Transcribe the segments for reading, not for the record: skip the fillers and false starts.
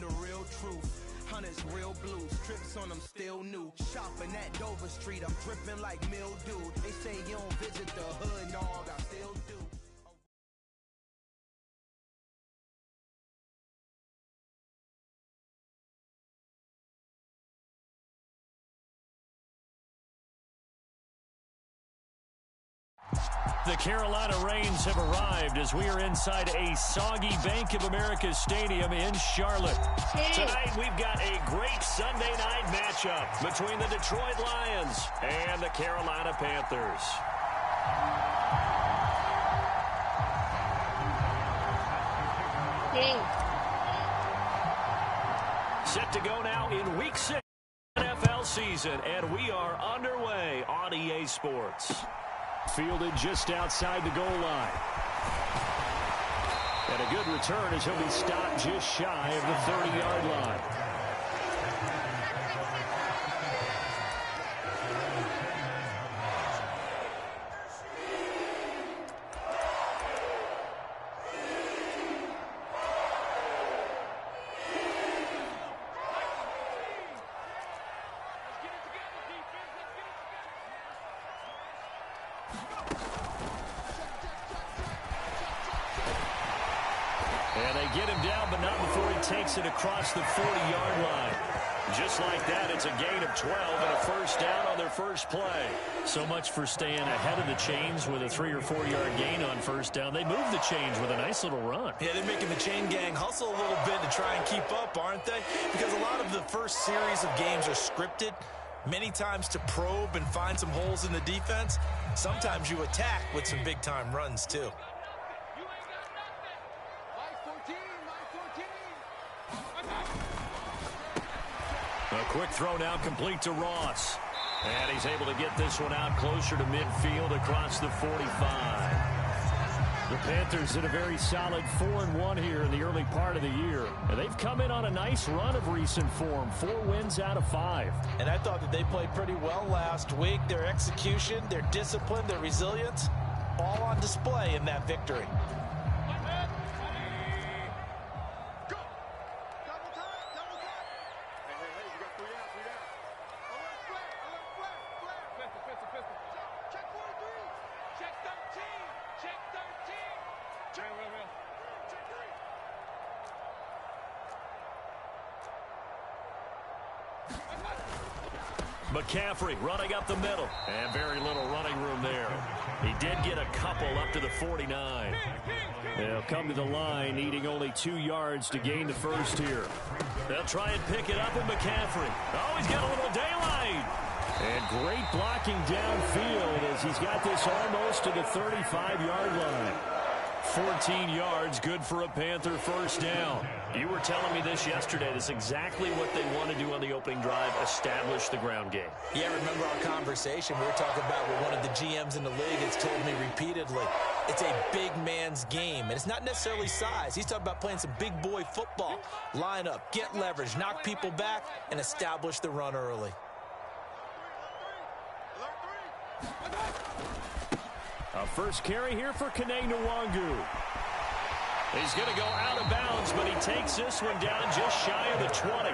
the real truth. Hunters, real blues, trips on them still new. Shopping at Dover Street, I'm dripping like mildew. They say you don't visit the hood, dog, I still do. The Carolina Rains have arrived as we are inside a soggy Bank of America Stadium in Charlotte. Tonight we've got a great Sunday night matchup between the Detroit Lions and the Carolina Panthers. Set to go now in Week 6 NFL season, and we are underway on EA Sports. Fielded just outside the goal line. And a good return as he'll be stopped just shy of the 30-yard line. And they get him down, but not before he takes it across the 40-yard line. Just like that, it's a gain of 12 and a first down on their first play. So much for staying ahead of the chains with a 3- or 4-yard gain on first down. They move the chains with a nice little run. Yeah, they're making the chain gang hustle a little bit to try and keep up, aren't they? Because a lot of the first series of games are scripted, many times to probe and find some holes in the defense. Sometimes you attack with some big-time runs, too. A quick throw now complete to Ross. And he's able to get this one out closer to midfield across the 45. The Panthers did a very solid 4-1 here in the early part of the year. And they've come in on a nice run of recent form. 4 wins out of 5. And I thought that they played pretty well last week. Their execution, their discipline, their resilience, all on display in that victory. McCaffrey running up the middle. And very little running room there. He did get a couple up to the 49. They'll come to the line needing only 2 yards to gain the first here. They'll try and pick it up with McCaffrey. Oh, he's got a little daylight. And great blocking downfield as he's got this almost to the 35-yard line. 14 yards, good for a Panther first down. You were telling me this yesterday. This is exactly what they want to do on the opening drive, establish the ground game. Yeah, remember our conversation. We were talking about what one of the GMs in the league has told me repeatedly. It's a big man's game, and it's not necessarily size. He's talking about playing some big boy football. Line up, get leverage, knock people back, and establish the run early. A first carry here for Kene Nwangu. He's going to go out of bounds, but he takes this one down just shy of the 20.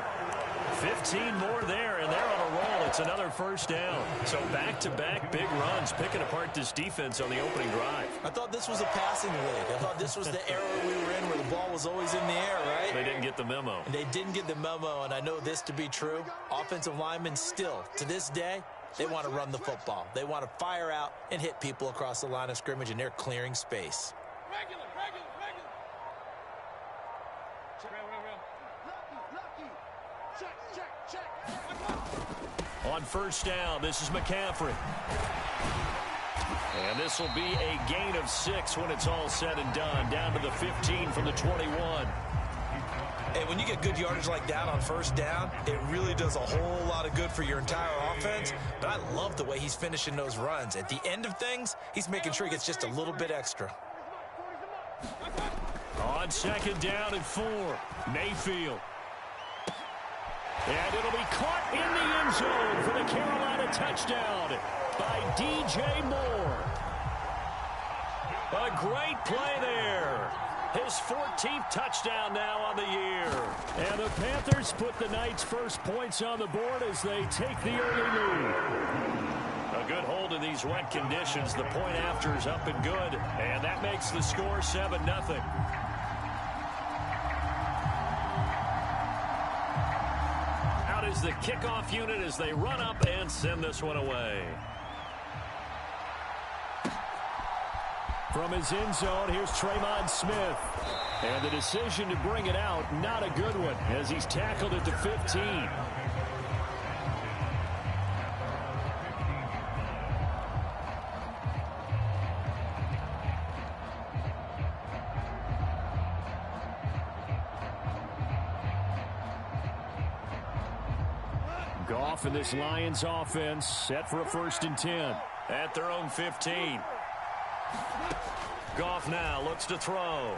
15 more there, and they're on a roll. It's another first down. So back-to-back big runs, picking apart this defense on the opening drive. I thought this was a passing league. I thought this was the era we were in where the ball was always in the air, right? They didn't get the memo. And they didn't get the memo, and I know this to be true. Offensive linemen still, to this day, they want to run the football. They want to fire out and hit people across the line of scrimmage, and they're clearing space. Regular. On first down, this is McCaffrey. And this will be a gain of 6 when it's all said and done. Down to the 15 from the 21. Hey, when you get good yardage like that on first down, it really does a whole lot of good for your entire offense. But I love the way he's finishing those runs. At the end of things, he's making sure he gets just a little bit extra. On second down and 4, Mayfield. And it'll be caught in the end zone for the Carolina touchdown by DJ Moore. A great play there. His 14th touchdown now on the year. And the The Panthers put the Knights' first points on the board as they take the early lead. A good hold in these wet conditions. The point after is up and good, and that makes the score 7-0. Out is the kickoff unit as they run up and send this one away. From his end zone, here's Tremont Smith. And the decision to bring it out, not a good one, as he's tackled at the 15. Goff and this Lions offense set for a 1st and 10 at their own 15. Goff now looks to throw.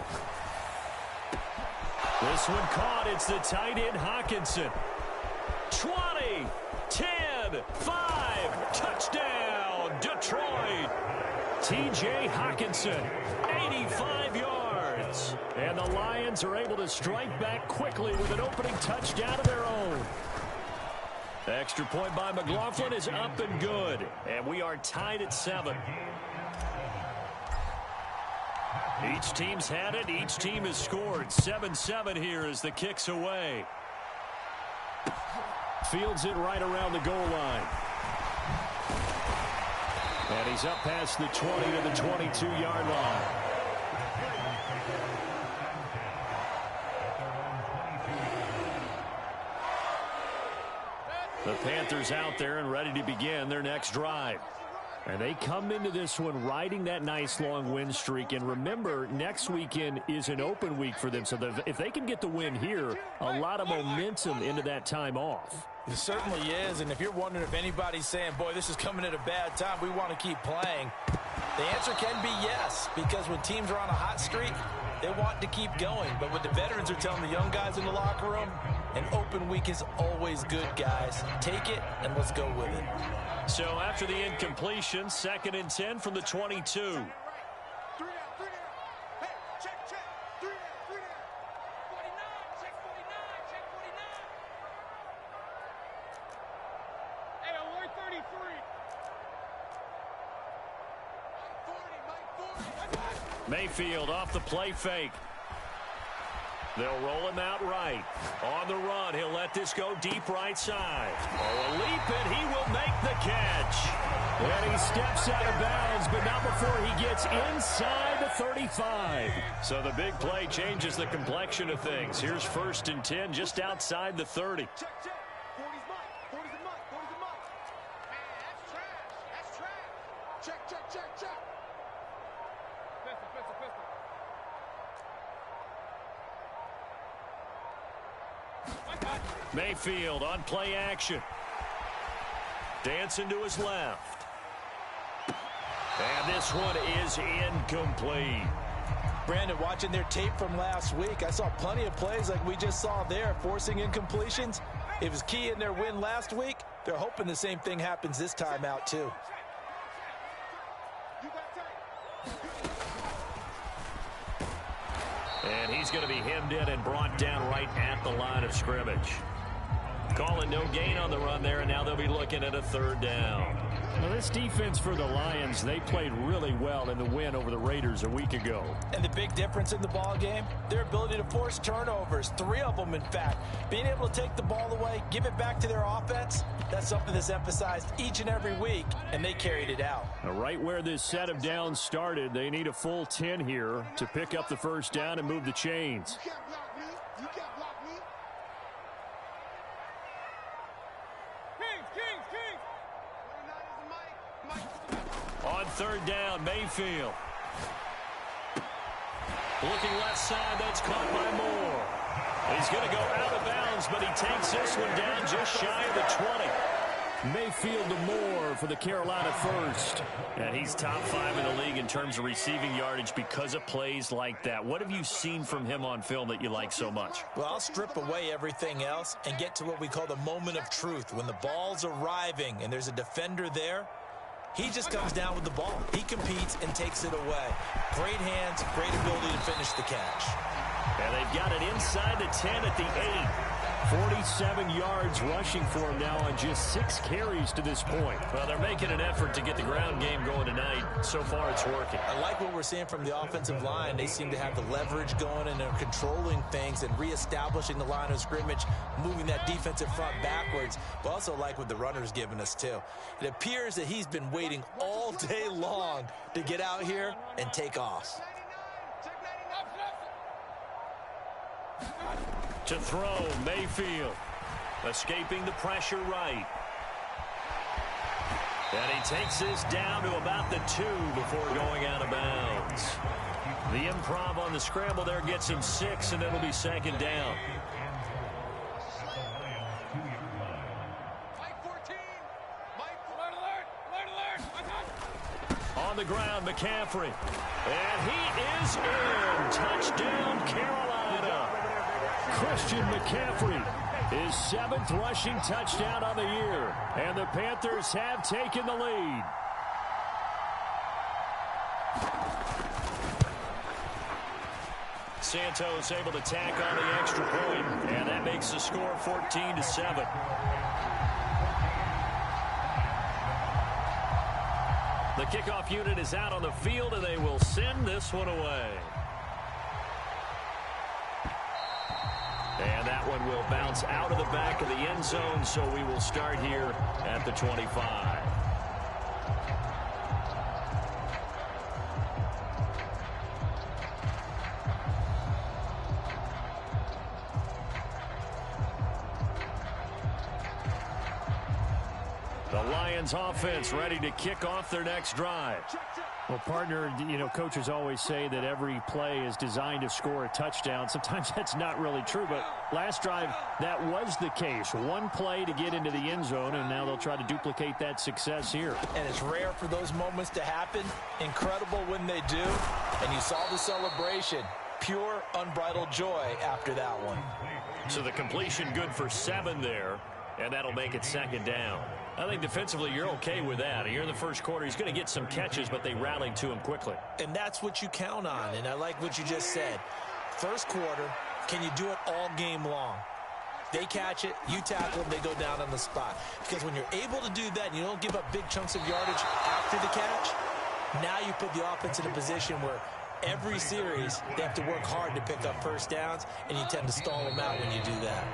This one caught. It's the tight end Hockenson. 20, 10, 5, touchdown, Detroit. T.J. Hockenson, 85 yards. And the Lions are able to strike back quickly with an opening touchdown of their own. The extra point by McLaughlin is up and good. And we are tied at 7. Each team's had it. Each team has scored. 7-7 here as the kick's away. Fields it right around the goal line. And he's up past the 20 to the 22-yard line. The Panthers out there and ready to begin their next drive. And they come into this one riding that nice long win streak. And remember, next weekend is an open week for them. So if they can get the win here, a lot of momentum into that time off. It certainly is. And if you're wondering if anybody's saying, boy, this is coming at a bad time, we want to keep playing, the answer can be yes. Because when teams are on a hot streak, they want to keep going. But what the veterans are telling the young guys in the locker room, an open week is always good, guys. Take it and let's go with it. So after the incompletion, 2nd and 10 from the 22. Mayfield off the play fake. They'll roll him out right. On the run, he'll let this go deep right side. Oh, a leap, and he will make the catch. And he steps out of bounds, but not before he gets inside the 35. So the big play changes the complexion of things. Here's 1st and 10 just outside the 30. Mayfield on play action. Dancing to his left. And this one is incomplete. Brandon, watching their tape from last week, I saw plenty of plays like we just saw there, forcing incompletions. It was key in their win last week. They're hoping the same thing happens this time out, too. And he's going to be hemmed in and brought down right at the line of scrimmage. Calling no gain on the run there, and now they'll be looking at a 3rd down. Now, this defense for the Lions, they played really well in the win over the Raiders a week ago. And the big difference in the ball game, their ability to force turnovers, 3 of them, in fact. Being able to take the ball away, give it back to their offense, that's something that's emphasized each and every week, and they carried it out. Now, right where this set of downs started, they need a full 10 here to pick up the 1st down and move the chains. On 3rd down, Mayfield. Looking left side, that's caught by Moore. He's going to go out of bounds, but he takes this one down just shy of the 20. Mayfield to Moore for the Carolina 1st. And he's top 5 in the league in terms of receiving yardage because of plays like that. What have you seen from him on film that you like so much? Well, I'll strip away everything else and get to what we call the moment of truth. When the ball's arriving and there's a defender there, he just comes down with the ball. He competes and takes it away. Great hands, great ability to finish the catch. And they've got it inside the 10 at the 8. 47 yards rushing for him now on just 6 carries to this point. Well, they're making an effort to get the ground game going tonight. So far, it's working. I like what we're seeing from the offensive line. They seem to have the leverage going, and they're controlling things and reestablishing the line of scrimmage, moving that defensive front backwards. But also like what the runner's giving us, too. It appears that he's been waiting all day long to get out here and take off. To throw, Mayfield. Escaping the pressure right. And he takes this down to about the 2 before going out of bounds. The improv on the scramble there gets him 6, and it'll be 2nd down. On the ground, McCaffrey. And he is in. Touchdown, Carolina. Christian McCaffrey, his 7th rushing touchdown on the year. And the Panthers have taken the lead. Santos able to tack on the extra point, and that makes the score 14-7. The kickoff unit is out on the field, and they will send this one away. And that one will bounce out of the back of the end zone, so we will start here at the 25. The Lions offense ready to kick off their next drive. Well, partner, coaches always say that every play is designed to score a touchdown. Sometimes that's not really true, but last drive, that was the case. One play to get into the end zone, and now they'll try to duplicate that success here. And it's rare for those moments to happen. Incredible when they do. And you saw the celebration. Pure, unbridled joy after that one. So the completion good for 7 there, and that'll make it 2nd down. I think defensively you're okay with that. Here in the first quarter, he's going to get some catches, but they rallied to him quickly. And that's what you count on, and I like what you just said. First quarter, can you do it all game long? They catch it, you tackle them, they go down on the spot. Because when you're able to do that and you don't give up big chunks of yardage after the catch, now you put the offense in a position where every series they have to work hard to pick up first downs, and you tend to stall them out when you do that.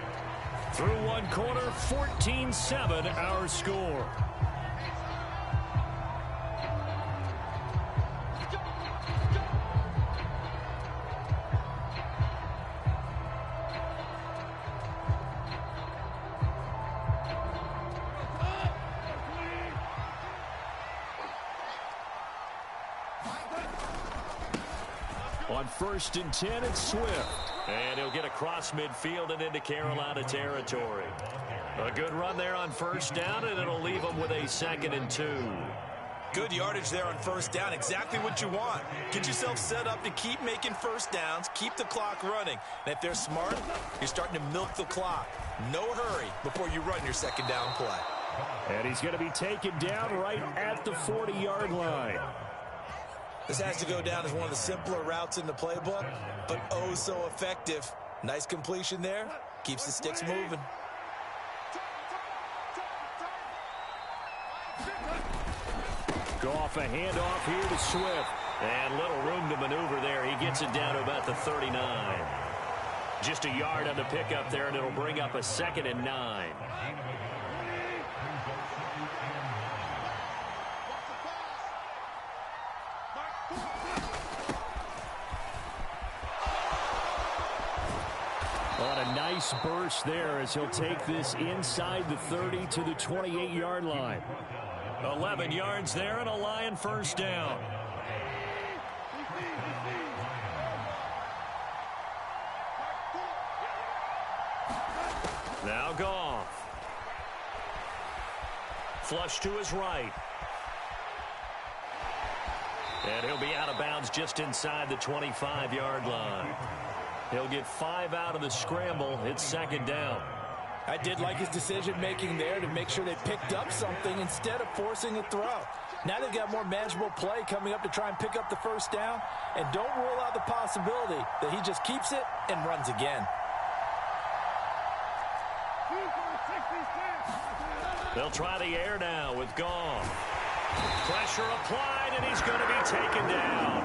Through one quarter, 14-7 our score. On 1st and 10, it's Swift. And he'll get across midfield and into Carolina territory. A good run there on 1st down, and it'll leave them with a 2nd and 2. Good yardage there on 1st down. Exactly what you want. Get yourself set up to keep making first downs, keep the clock running. And if they're smart, you're starting to milk the clock. No hurry before you run your 2nd down play. And he's going to be taken down right at the 40-yard line. This has to go down as one of the simpler routes in the playbook, but oh so effective. Nice completion there. Keeps the sticks moving. Goff a handoff here to Swift. And little room to maneuver there. He gets it down to about the 39. Just a yard on the pickup there, and it'll bring up a 2nd and 9. On a nice burst there as he'll take this inside the 30 to the 28-yard line. 11 yards there and a Lion 1st down. Now Goff. Flush to his right. And he'll be out of bounds just inside the 25-yard line. He'll get 5 out of the scramble. It's 2nd down. I did like his decision-making there to make sure they picked up something instead of forcing a throw. Now they've got more manageable play coming up to try and pick up the 1st down. And don't rule out the possibility that he just keeps it and runs again. They'll try the air now with Goff. Pressure applied, and he's going to be taken down.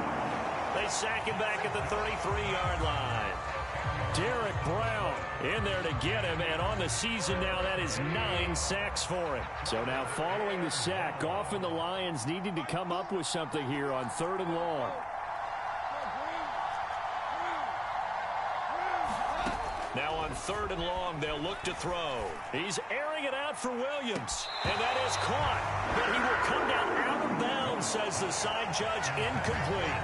They sack him back at the 33-yard line. Derek Brown in there to get him, and on the season now, that is 9 sacks for him. So now following the sack, Goff and the Lions needing to come up with something here on 3rd and long. Now on 3rd and long, they'll look to throw. He's airing it out for Williams, and that is caught. But he will come down out of bounds, says the side judge, incomplete.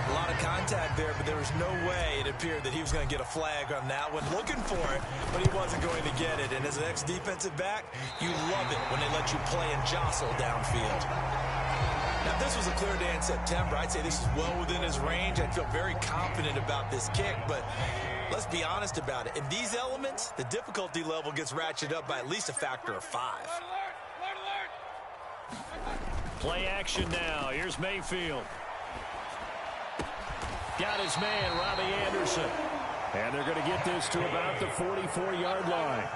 A lot of contact there, but there was no way it appeared that he was going to get a flag on that one. Looking for it, but he wasn't going to get it. And as an ex-defensive back, you love it when they let you play and jostle downfield. Now, if this was a clear day in September, I'd say this is well within his range. I'd feel very confident about this kick, but let's be honest about it. In these elements, the difficulty level gets ratcheted up by at least a factor of 5. Play action now. Here's Mayfield. Got his man, Robbie Anderson. And they're going to get this to about the 44-yard line.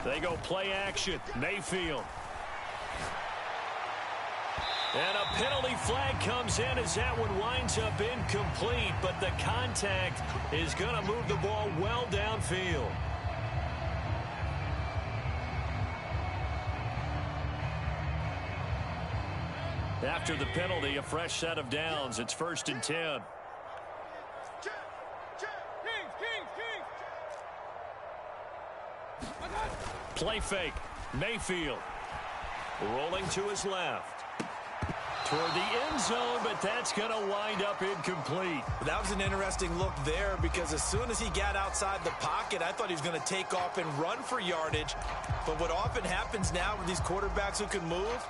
They go play action. Mayfield. And a penalty flag comes in as that one winds up incomplete, but the contact is going to move the ball well downfield. After the penalty, a fresh set of downs. It's 1st and 10. Play fake. Mayfield rolling to his left. Toward the end zone, but that's going to wind up incomplete. That was an interesting look there because as soon as he got outside the pocket, I thought he was going to take off and run for yardage. But what often happens now with these quarterbacks who can move,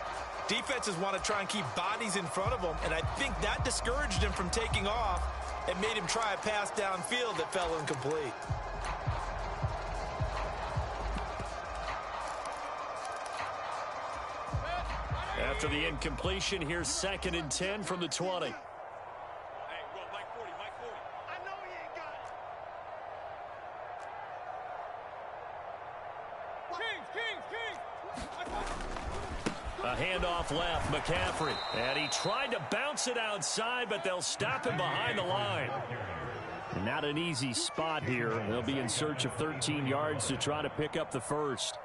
defenses want to try and keep bodies in front of them, and I think that discouraged him from taking off and made him try a pass downfield that fell incomplete. After the incompletion, here's 2nd and 10 from the 20. Hey, bro, Mike 40, Mike 40. I know he ain't got it. A handoff left, McCaffrey. And he tried to bounce it outside, but they'll stop him behind the line. Not an easy spot here. They'll be in search of 13 yards to try to pick up the first.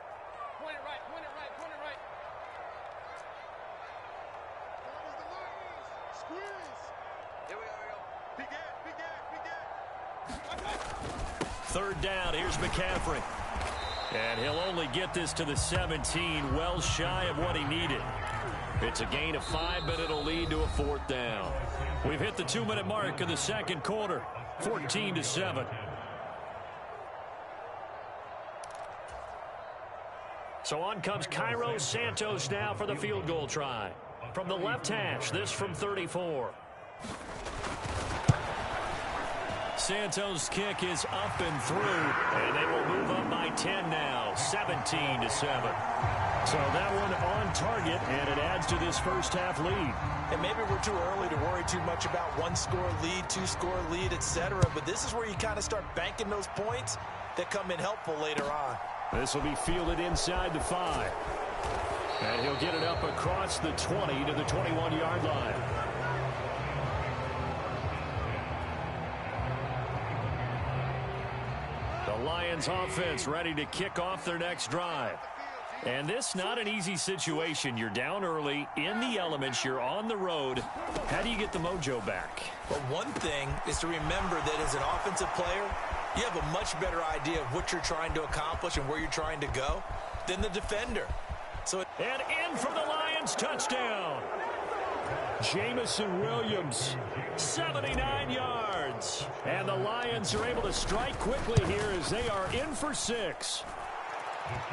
Third down, here's McCaffrey. And he'll only get this to the 17, well shy of what he needed. It's a gain of 5, but it'll lead to a 4th down. We've hit the 2-minute mark of the 2nd quarter, 14-7. So on comes Cairo Santos now for the field goal try. From the left hash, this from 34. Santos' kick is up and through, and they will move up by 10 now, 17-7. So that one on target, and it adds to this first half lead. And maybe we're too early to worry too much about 1-score lead, 2-score lead, etc. But this is where you kind of start banking those points that come in helpful later on. This will be fielded inside the 5. And he'll get it up across the 20 to the 21-yard line. The Lions offense ready to kick off their next drive. And this not an easy situation. You're down early, in the elements, you're on the road. How do you get the mojo back? Well, one thing is to remember that as an offensive player, you have a much better idea of what you're trying to accomplish and where you're trying to go than the defender. And in for the Lions, touchdown. Jamison Williams, 79 yards. And the Lions are able to strike quickly here as they are in for 6.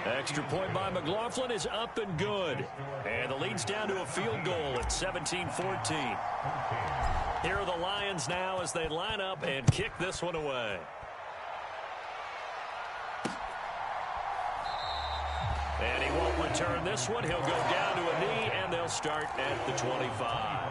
Extra point by McLaughlin is up and good. And the lead's down to a field goal at 17-14. Here are the Lions now as they line up and kick this one away. And he won't return this one. He'll go down to a knee, and they'll start at the 25.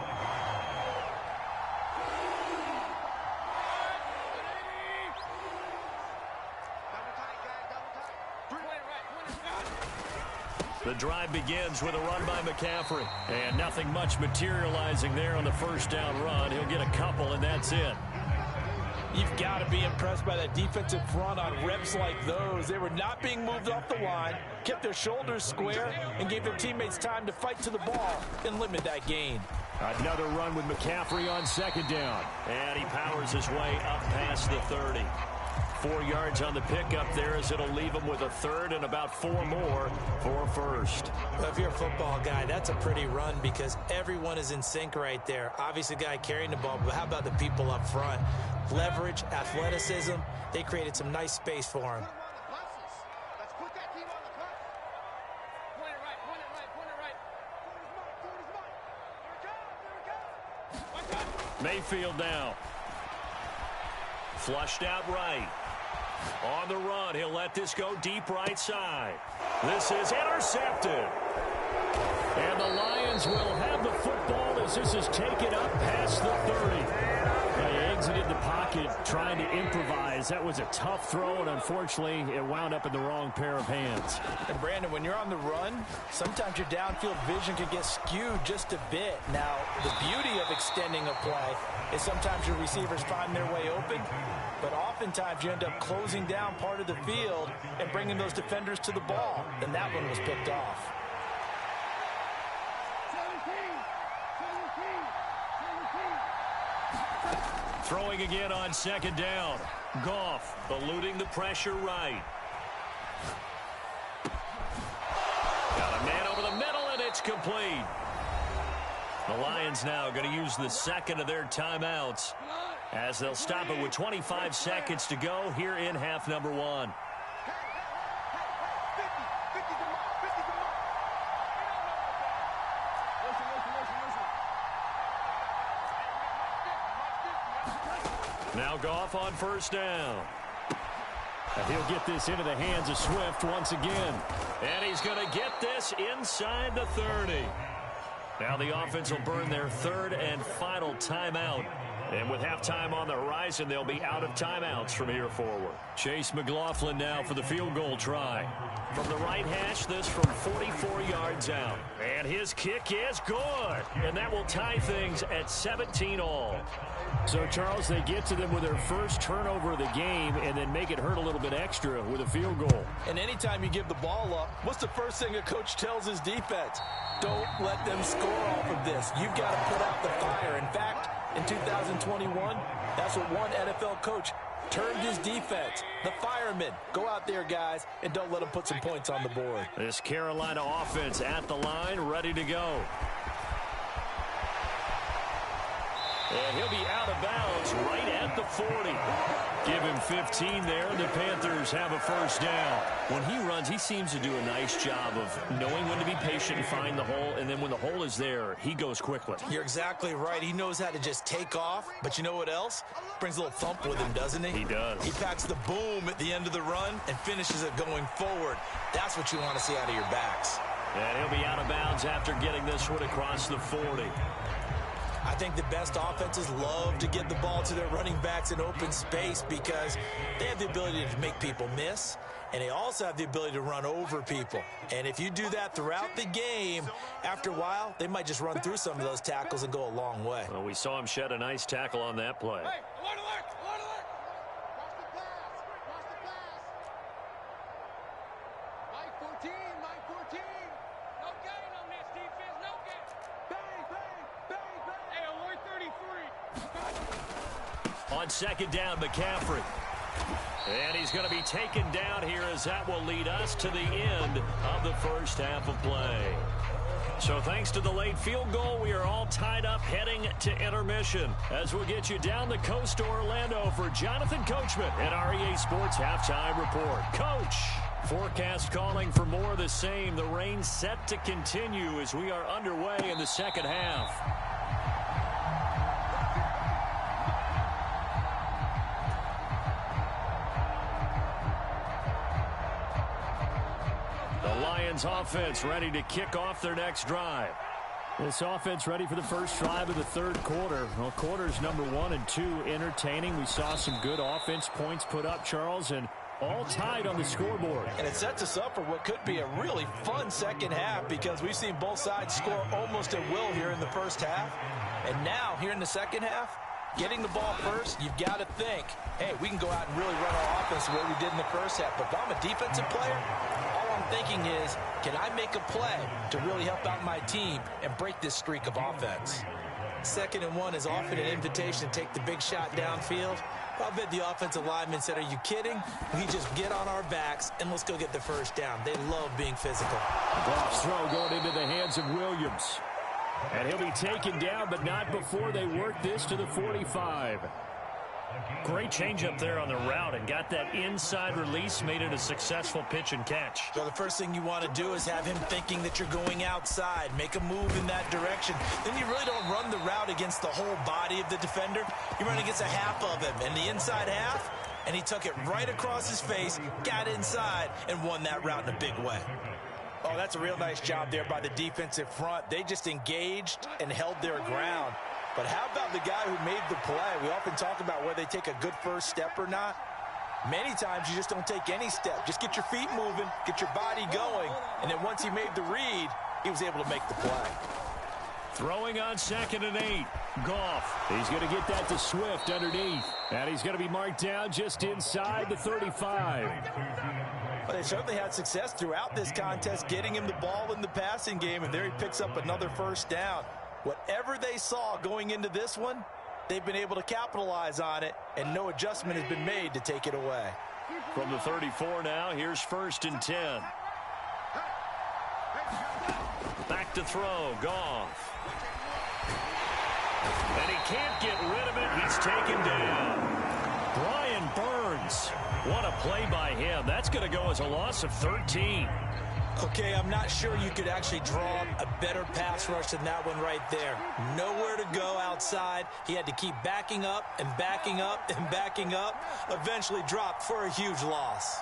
The drive begins with a run by McCaffrey. And nothing much materializing there on the first down run. He'll get a couple, and that's it. You've got to be impressed by that defensive front on reps like those. They were not being moved off the line, kept their shoulders square, and gave their teammates time to fight to the ball and limit that gain. Another run with McCaffrey on second down. And he powers his way up past the 30. 4 yards on the pickup there as it'll leave him with a third and about 4 more for first. Well, if you're a football guy, that's a pretty run because everyone is in sync right there. Obviously, the guy carrying the ball, but how about the people up front? Leverage, athleticism, they created some nice space for him. Mayfield now. Flushed out right. On the run, he'll let this go deep right side. This is intercepted. And the Lions will have the football as this is taken up past the 30. They exited the pocket trying to improvise. That was a tough throw, and unfortunately, it wound up in the wrong pair of hands. And Brandon, when you're on the run, sometimes your downfield vision can get skewed just a bit. Now, the beauty of extending a play is sometimes your receivers find their way open, but oftentimes you end up closing down part of the field and bringing those defenders to the ball, and that one was picked off. Throwing again on second down. Goff eluding the pressure right. Got a man over the middle, and it's complete. The Lions now going to use the second of their timeouts as they'll stop it with 25 seconds to go here in half number 1. Now Goff on first down. And he'll get this into the hands of Swift once again. And he's going to get this inside the 30. Now the offense will burn their third and final timeout. And with halftime on the horizon, they'll be out of timeouts from here forward. Chase McLaughlin now for the field goal try. From the right hash, this from 44 yards out. And his kick is good. And that will tie things at 17 all. So, Charles, they get to them with their first turnover of the game and then make it hurt a little bit extra with a field goal. And anytime you give the ball up, what's the first thing a coach tells his defense? Don't let them score off of this. You've got to put out the fire. In fact, in 2021, that's what one NFL coach termed his defense. The firemen. Go out there, guys, and don't let them put some points on the board. This Carolina offense at the line, ready to go. And he'll be out of bounds right at the 40. Give him 15 there, and the Panthers have a first down. When he runs, he seems to do a nice job of knowing when to be patient and find the hole, and then when the hole is there, he goes quickly. You're exactly right. He knows how to just take off, but you know what else? Brings a little thump with him, doesn't he? He does. He packs the boom at the end of the run and finishes it going forward. That's what you want to see out of your backs. And he'll be out of bounds after getting this one across the 40. I think the best offenses love to get the ball to their running backs in open space because they have the ability to make people miss, and they also have the ability to run over people. And if you do that throughout the game, after a while, they might just run through some of those tackles and go a long way. Well, we saw him shed a nice tackle on that play. Hey, alert, alert, alert, alert. Watch the pass. Mike 14, Mike 14. No gain on this defense, no gain. Bang, bang, bang, bang. Hey, alert 33. On second down, McCaffrey. And he's going to be taken down here as that will lead us to the end of the first half of play. So thanks to the late field goal, we are all tied up heading to intermission as we'll get you down the coast to Orlando for Jonathan Coachman at our EA Sports Halftime Report. Coach, forecast calling for more of the same. The rain set to continue as we are underway in the second half. Lions offense ready to kick off their next drive. This offense ready for the first drive of the third quarter. Well, quarters number 1 and 2 entertaining. We saw some good offense points put up, Charles, and all tied on the scoreboard. And it sets us up for what could be a really fun second half because we've seen both sides score almost at will here in the first half. And now, here in the second half, getting the ball first, you've got to think, hey, we can go out and really run our offense the way we did in the first half. But if I'm a defensive player, all I'm thinking is, can I make a play to really help out my team and break this streak of offense? 2nd and 1 is often an invitation to take the big shot downfield. I bet the offensive lineman said, are you kidding? We just get on our backs and let's go get the first down. They love being physical. Goff's throw going into the hands of Williams. And he'll be taken down, but not before they work this to the 45. Great change up there on the route and got that inside release, made it a successful pitch and catch. So the first thing you want to do is have him thinking that you're going outside, make a move in that direction. Then you really don't run the route against the whole body of the defender. You run against a half of him, and the inside half, and he took it right across his face, got inside, and won that route in a big way. Oh, that's a real nice job there by the defensive front. They just engaged and held their ground. But how about the guy who made the play? We often talk about whether they take a good first step or not. Many times you just don't take any step. Just get your feet moving, get your body going, and then once he made the read, he was able to make the play. Throwing on 2nd and 8. Goff. He's going to get that to Swift underneath. And he's going to be marked down just inside the 35. Well, they certainly had success throughout this contest getting him the ball in the passing game, and there he picks up another first down. Whatever they saw going into this one, they've been able to capitalize on it, and no adjustment has been made to take it away. From the 34 now, here's 1st and 10. Back to throw, Goff. And he can't get rid of it. He's taken down. Brian Burns. What a play by him. That's going to go as a loss of 13. Okay, I'm not sure you could actually draw a better pass rush than that one right there. Nowhere to go outside. He had to keep backing up and backing up and backing up. Eventually dropped for a huge loss.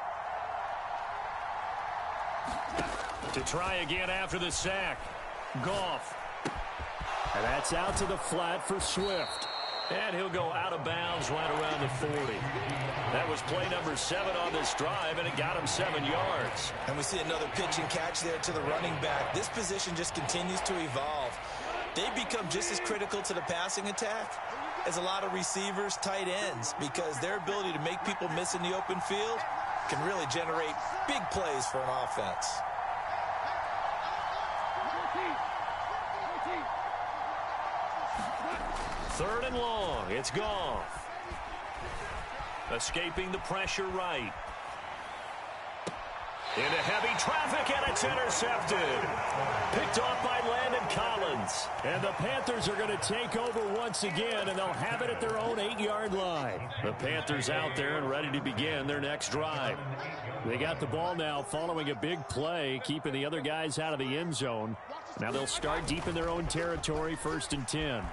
To try again after the sack. Goff. And that's out to the flat for Swift. And he'll go out of bounds right around the 40. That was play number 7 on this drive, and it got him 7 yards. And we see another pitch and catch there to the running back. This position just continues to evolve. They become just as critical to the passing attack as a lot of receivers, tight ends, because their ability to make people miss in the open field can really generate big plays for an offense. Third and long. It's Goff. Escaping the pressure right. Into heavy traffic, and it's intercepted. Picked off by Landon Collins. And the Panthers are going to take over once again, and they'll have it at their own 8-yard line. The Panthers out there and ready to begin their next drive. They got the ball now following a big play, keeping the other guys out of the end zone. Now they'll start deep in their own territory, 1st and 10.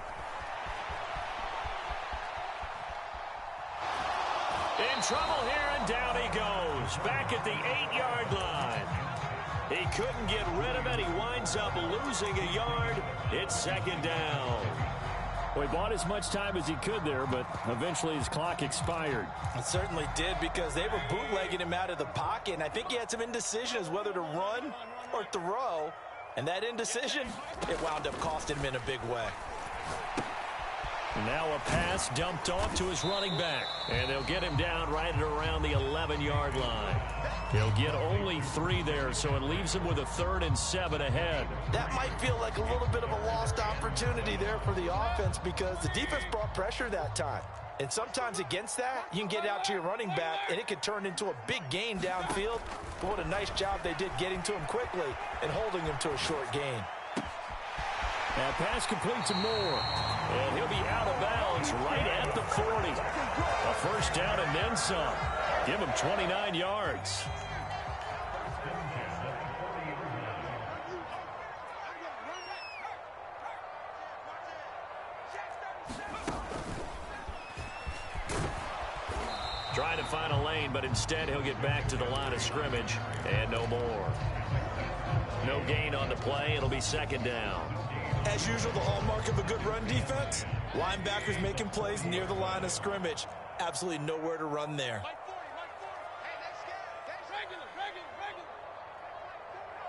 In trouble here, and down he goes. Back at the 8-yard line. He couldn't get rid of it. He winds up losing a yard. It's 2nd down. Well, he bought as much time as he could there, but eventually his clock expired. It certainly did, because they were bootlegging him out of the pocket, and I think he had some indecision as whether to run or throw. And that indecision, it wound up costing him in a big way. Now a pass dumped off to his running back. And they'll get him down right at around the 11-yard line. He'll get only 3 there, so it leaves him with a 3rd and 7 ahead. That might feel like a little bit of a lost opportunity there for the offense, because the defense brought pressure that time. And sometimes against that, you can get out to your running back, and it could turn into a big gain downfield. But what a nice job they did getting to him quickly and holding him to a short gain. That pass complete to Moore. And he'll be out of bounds right at the 40. A first down and then some. Give him 29 yards. Trying to find a lane, but instead he'll get back to the line of scrimmage and no more. No gain on the play. It'll be second down. As usual, the hallmark of a good run defense, linebackers making plays near the line of scrimmage. Absolutely nowhere to run there. Mike 40, Mike 40. Hey, that's scared. That's regular.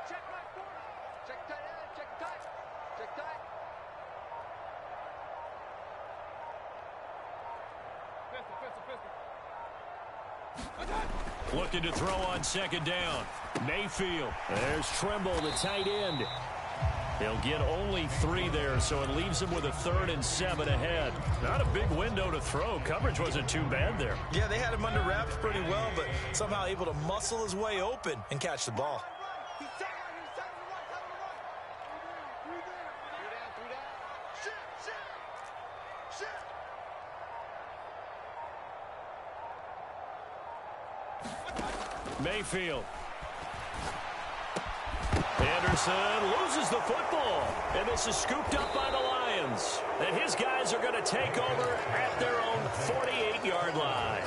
Check Mike 40. Check tight end. Check tight. Check tight. Pistol. Looking to throw on second down. Mayfield. There's Trimble, the tight end. He'll get only 3 there, so it leaves him with a 3rd and 7 ahead. Not a big window to throw. Coverage wasn't too bad there. Yeah, they had him under wraps pretty well, but somehow able to muscle his way open and catch the ball. He's tight on you. Tight on the right. Tight on the right. 3 down. Shit. Mayfield. Anderson loses the football, and this is scooped up by the Lions. And his guys are going to take over at their own 48-yard line.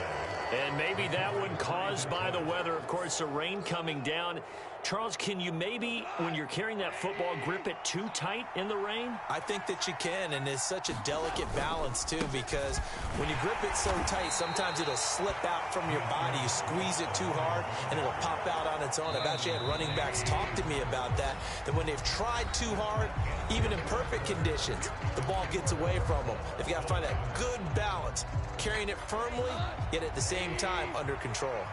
And maybe that one caused by the weather. Of course, the rain coming down. Charles, can you maybe, when you're carrying that football, grip it too tight in the rain? I think that you can, and it's such a delicate balance, too, because when you grip it so tight, sometimes it'll slip out from your body. You squeeze it too hard, and it'll pop out on its own. I've actually had running backs talk to me about that when they've tried too hard, even in perfect conditions, the ball gets away from them. They've got to find that good balance, carrying it firmly, yet at the same time under control.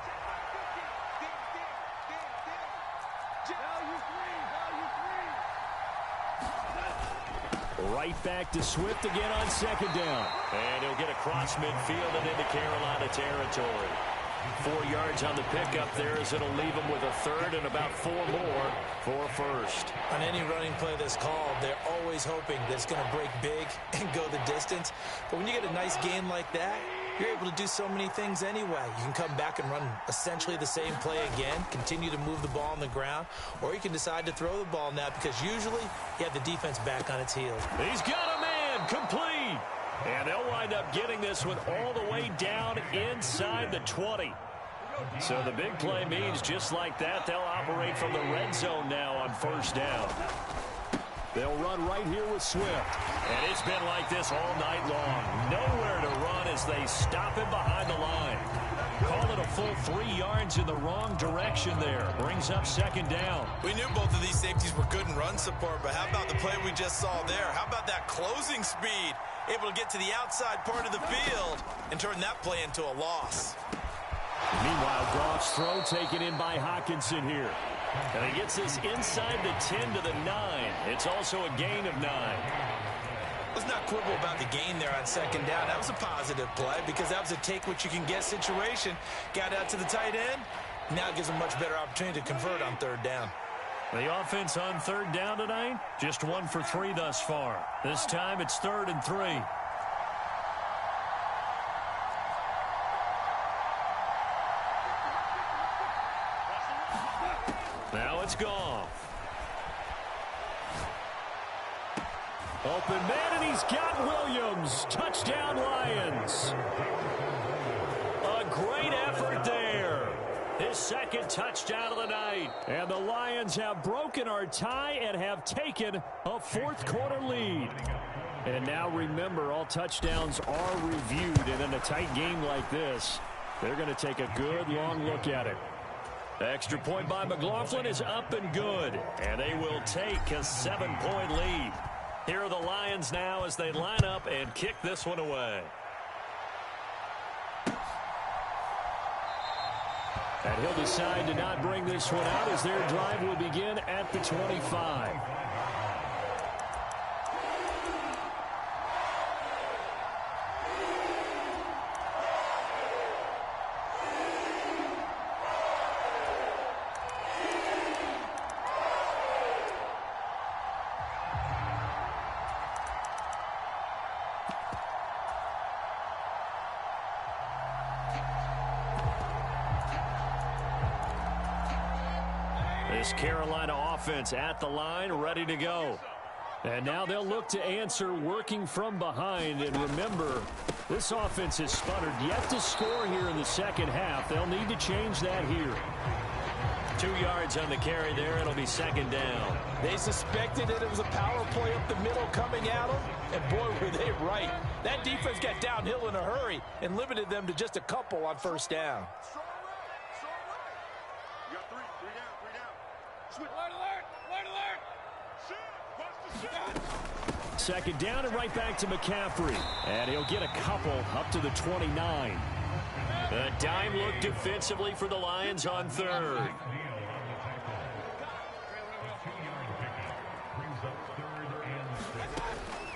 Right back to Swift again on second down. And he'll get across midfield and into Carolina territory. 4 yards on the pickup there as it'll leave him with a 3rd and about 4 more for first. On any running play that's called, they're always hoping that it's going to break big and go the distance. But when you get a nice gain like that, you're able to do so many things anyway. You can come back and run essentially the same play again, continue to move the ball on the ground, or you can decide to throw the ball now because usually you have the defense back on its heels. He's got a man complete. And they'll wind up getting this one all the way down inside the 20. So the big play means just like that, they'll operate from the red zone now on first down. They'll run right here with Swift. And it's been like this all night long. Nowhere to run as they stop him behind the line. Call it a full 3 yards in the wrong direction there. Brings up second down. We knew both of these safeties were good in run support, but how about the play we just saw there? How about that closing speed? Able to get to the outside part of the field and turn that play into a loss. Meanwhile, Goff's throw taken in by Hockenson here. And he gets this inside the 10 to the 9. It's also a gain of 9. Let's not quibble about the gain there on second down. That was a positive play because that was a take-what-you-can-get situation. Got out to the tight end. Now gives a much better opportunity to convert on third down. The offense on third down tonight, just 1 for 3 thus far. This time it's 3rd and 3. Now it's Goff. Open man, and he's got Williams. Touchdown, Lions. A great effort there. His second touchdown of the night. And the Lions have broken our tie and have taken a fourth-quarter lead. And now remember, all touchdowns are reviewed. And in a tight game like this, they're going to take a good long look at it. Extra point by McLaughlin is up and good. And they will take a 7-point lead. Here are the Lions now as they line up and kick this one away. And he'll decide to not bring this one out as their drive will begin at the 25. This Carolina offense at the line, ready to go. And now they'll look to answer working from behind. And remember, This offense has sputtered, yet to score here in the second half. They'll need to change that here. 2 yards on the carry there. It'll be second down. They suspected that it was a power play up the middle coming at them, and boy, were they right. That defense got downhill in a hurry and limited them to just a couple on first down. You got three down. Switch. Alert. Shoot. Second down and right back to McCaffrey. And he'll get a couple up to the 29. A dime look defensively for the Lions on third.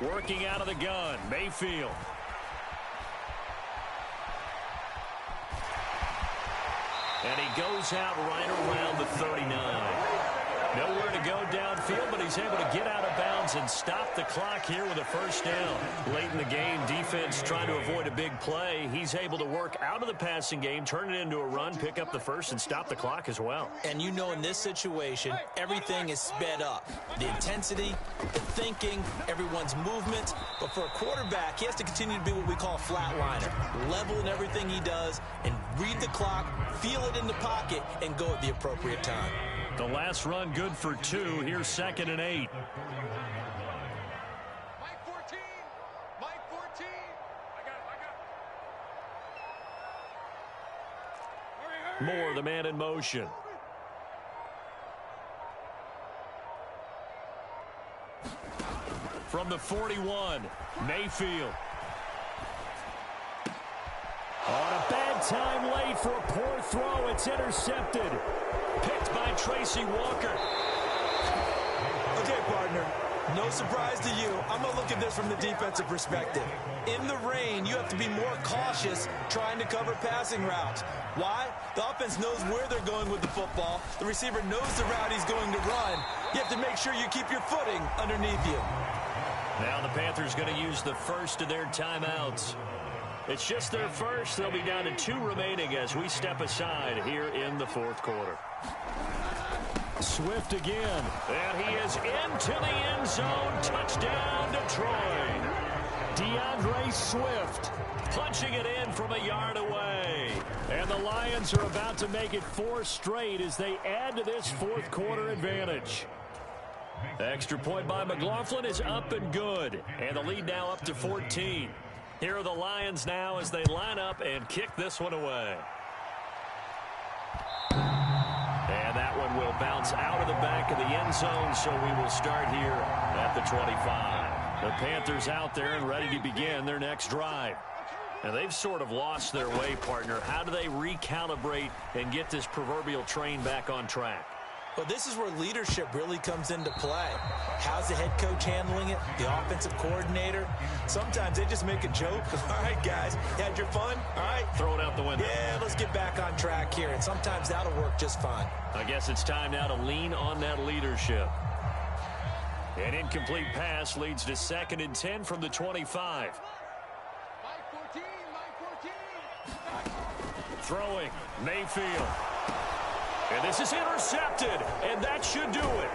Working out of the gun, Mayfield. And he goes out right around the 39. Nowhere to go downfield, but he's able to get out of bounds and stop the clock here with a first down. Late in the game, defense trying to avoid a big play. He's able to work out of the passing game, turn it into a run, pick up the first, and stop the clock as well. And you know in this situation, everything is sped up. The intensity, the thinking, everyone's movement. But for a quarterback, he has to continue to be what we call a flatliner. Level in everything he does and read the clock, feel it in the pocket, and go at the appropriate time. The last run good for 2. Here's 2nd and 8. Mike 14. I got it. Moore, the man in motion. From the 41, Mayfield. On a bad time late for a poor throw. It's intercepted. Picked by Tracy Walker. Okay, partner, no surprise to you. I'm going to look at this from the defensive perspective. In the rain, you have to be more cautious trying to cover passing routes. Why? The offense knows where they're going with the football. The receiver knows the route he's going to run. You have to make sure you keep your footing underneath you. Now the Panthers going to use the first of their timeouts. It's just their first. They'll be down to 2 remaining as we step aside here in the fourth quarter. Swift again. And he is into the end zone. Touchdown, Detroit. DeAndre Swift. Punching it in from a yard away. And the Lions are about to make it 4 straight as they add to this fourth quarter advantage. Extra point by McLaughlin is up and good. And the lead now up to 14. Here are the Lions now as they line up and kick this one away. And that one will bounce out of the back of the end zone, so we will start here at the 25. The Panthers out there and ready to begin their next drive. Now, they've sort of lost their way, partner. How do they recalibrate and get this proverbial train back on track? Well, this is where leadership really comes into play. How's the head coach handling it? The offensive coordinator? Sometimes they just make a joke. All right, guys, you had your fun? All right. Throw it out the window. Yeah, let's get back on track here. And sometimes that'll work just fine. I guess it's time now to lean on that leadership. An incomplete pass leads to 2nd and 10 from the 25. Mike 14. Throwing, Mayfield. And this is intercepted, and that should do it.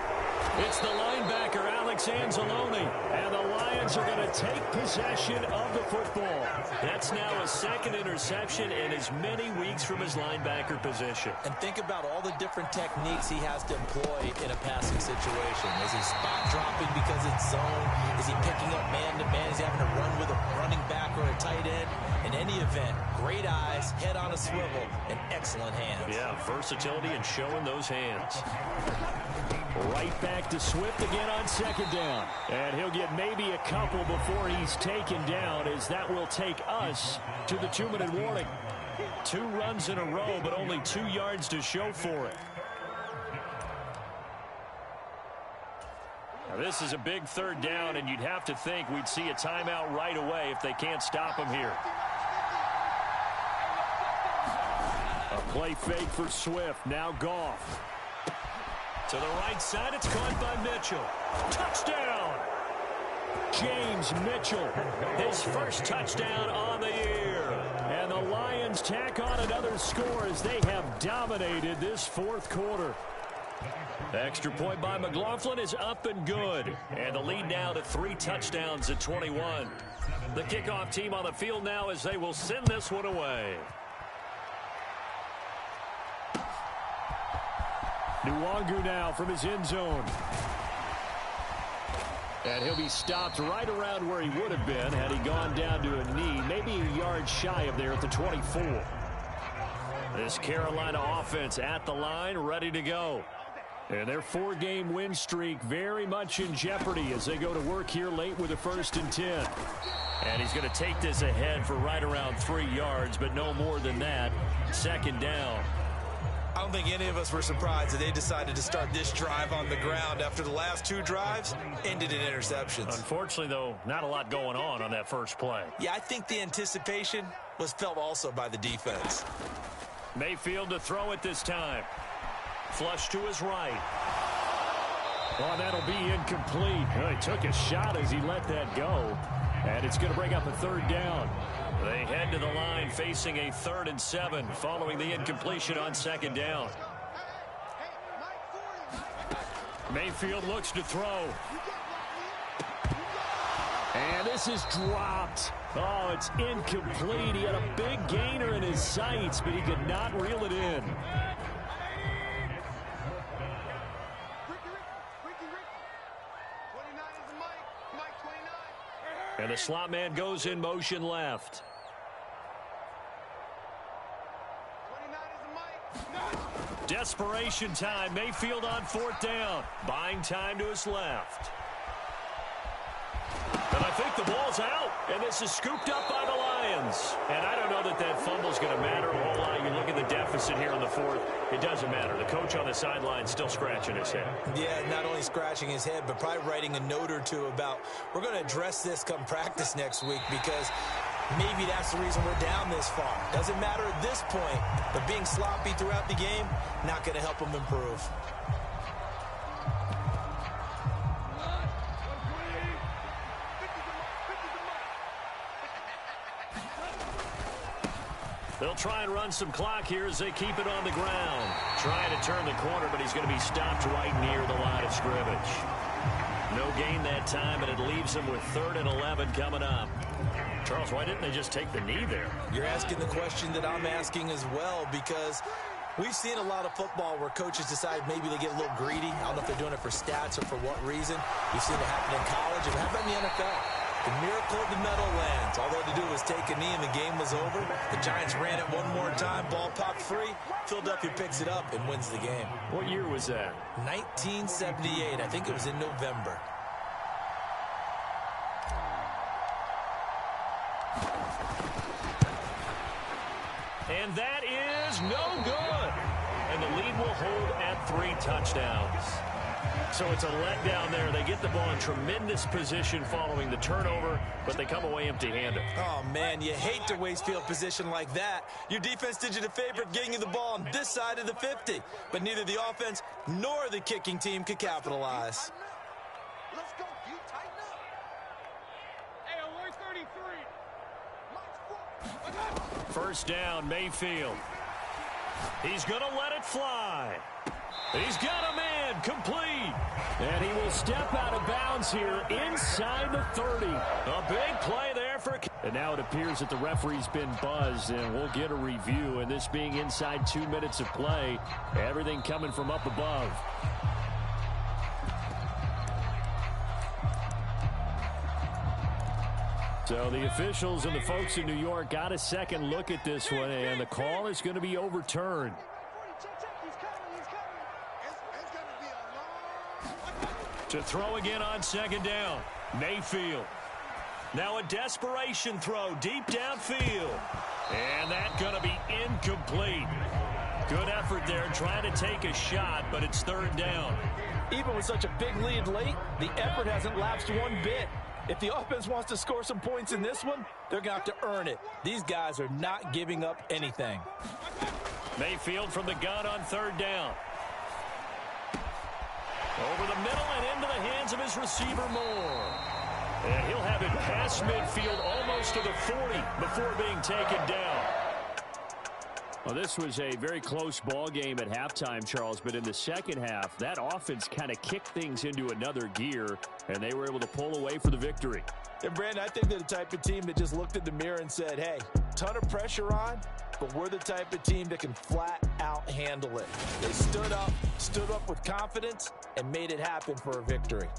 It's the linebacker, Alex Anzalone, and the Lions are going to take possession of the football. That's now a 2nd interception in as many weeks from his linebacker position. And think about all the different techniques he has to employ in a passing situation. Is he spot dropping because it's zone? Is he picking up man-to-man? Is he having to run with a running back or a tight end? In any event, great eyes, head on a swivel, and excellent hands. Yeah, versatility and showing those hands. Right back to Swift again on 2nd down. And he'll get maybe a couple before he's taken down, as that will take us to the 2-minute warning. 2 runs in a row, but only 2 yards to show for it. Now, this is a big 3rd down, and you'd have to think we'd see a timeout right away if they can't stop him here. A play fake for Swift. Now Goff. To the right side, it's caught by Mitchell. Touchdown! James Mitchell. His first touchdown on the year. And the Lions tack on another score as they have dominated this fourth quarter. Extra point by McLaughlin is up and good. And the lead now to 3 touchdowns at 21. The kickoff team on the field now as they will send this one away. Nwangu now from his end zone. And he'll be stopped right around where he would have been had he gone down to a knee, maybe a yard shy of there at the 24. This Carolina offense at the line, ready to go. And their 4-game win streak very much in jeopardy as they go to work here late with a 1st and 10. And he's going to take this ahead for right around 3 yards, but no more than that. 2nd down. I don't think any of us were surprised that they decided to start this drive on the ground after the last 2 drives ended in interceptions. Unfortunately, though, not a lot going on that first play. Yeah, I think the anticipation was felt also by the defense. Mayfield to throw it this time. Flush to his right. Oh, that'll be incomplete. Well, he took a shot as he let that go. And it's going to bring up a 3rd down. They head to the line facing a 3rd and 7 following the incompletion on 2nd down. Mayfield looks to throw. And this is dropped. Oh, it's incomplete. He had a big gainer in his sights, but he could not reel it in. And the slot man goes in motion left. Desperation time. Mayfield on 4th down. Buying time to his left. And I think the ball's out. And this is scooped up by the Lions. And I don't know that that fumble's going to matter a whole lot. You look at the deficit here in the 4th. It doesn't matter. The coach on the sideline still scratching his head. Yeah, not only scratching his head, but probably writing a note or two about, we're going to address this come practice next week because maybe that's the reason we're down this far. Doesn't matter at this point, but being sloppy throughout the game, not going to help him improve. They'll try and run some clock here as they keep it on the ground. Trying to turn the corner, but he's going to be stopped right near the line of scrimmage. No gain that time, and it leaves him with 3rd and 11 coming up. Charles, why didn't they just take the knee there? You're asking the question that I'm asking as well, because we've seen a lot of football where coaches decide maybe they get a little greedy. I don't know if they're doing it for stats or for what reason. We've seen it happen in college. And how about in the NFL? The miracle of the Meadowlands. All they had to do was take a knee and the game was over. The Giants ran it one more time. Ball popped free. Philadelphia picks it up and wins the game. What year was that? 1978. I think it was in November. And that is no good. And the lead will hold at 3 touchdowns. So it's a letdown there. They get the ball in tremendous position following the turnover, but they come away empty-handed. Oh, man, you hate to waste field position like that. Your defense did you the favor of getting you the ball on this side of the 50. But neither the offense nor the kicking team could capitalize. Let's go, you tighten up. Hey, alert 33. 1st down, Mayfield. He's going to let it fly. He's got a man, complete. And he will step out of bounds here inside the 30. A big play there for... And now it appears that the referee's been buzzed, and we'll get a review. And this being inside 2 minutes of play, everything coming from up above. So the officials and the folks in New York got a second look at this one, and the call is going to be overturned. To throw again on 2nd down. Mayfield. Now a desperation throw deep downfield. And that's going to be incomplete. Good effort there trying to take a shot, but it's 3rd down. Even with such a big lead late, the effort hasn't lapsed one bit. If the offense wants to score some points in this one, they're going to have to earn it. These guys are not giving up anything. Mayfield from the gun on 3rd down. Over the middle and into the hands of his receiver, Moore. And he'll have it past midfield almost to the 40 before being taken down. Well, this was a very close ball game at halftime, Charles, but in the second half, that offense kind of kicked things into another gear, and they were able to pull away for the victory. And, Brandon, I think they're the type of team that just looked in the mirror and said, hey, ton of pressure on, but we're the type of team that can flat out handle it. They stood up with confidence, and made it happen for a victory.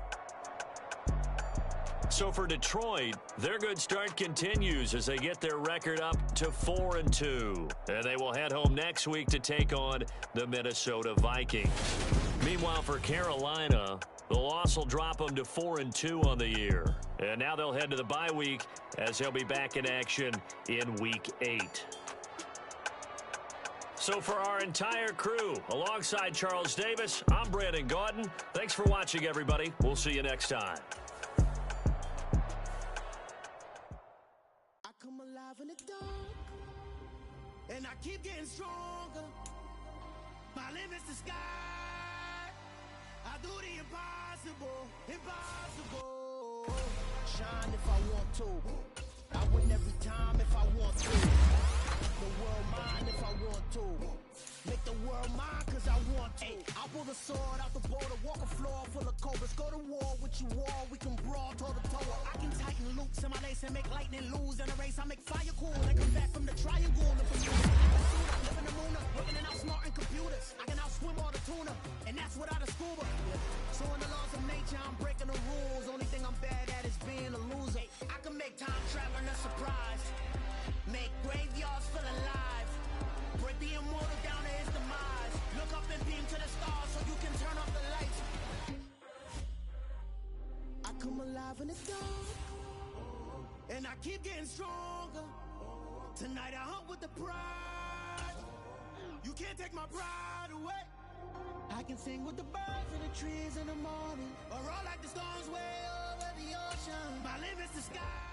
So for Detroit, their good start continues as they get their record up to 4-2. And they will head home next week to take on the Minnesota Vikings. Meanwhile, for Carolina, the loss will drop them to 4-2 on the year. And now they'll head to the bye week as they'll be back in action in Week 8. So for our entire crew, alongside Charles Davis, I'm Brandon Gaudin. Thanks for watching, everybody. We'll see you next time. In the dark, and I keep getting stronger. My limit's the sky. I do the impossible, impossible. Shine if I want to. I win every time if I want to. The world mine if I want to. Make the world mine cause I want to. I pull the sword out the border, walk a floor full of cobras. Go to war with you all, we can brawl toe to toe. I can tighten loops in my lace and make lightning lose in a race. I make fire cool and come back from the triangle. Live in the moon, working and outsmarting computers. I can outswim all the tuna, and that's without a scuba. So in the laws of nature, I'm breaking the rules. Only thing I'm bad at is being a loser. I can make time traveling a surprise. Make graveyards feel alive. Break the immortal down to his demise. Look up and beam to the stars so you can turn off the lights. I come alive in the dark, and I keep getting stronger. Tonight I hunt with the pride. You can't take my pride away. I can sing with the birds and the trees in the morning, or roll like the storms way over the ocean. My limit's the sky.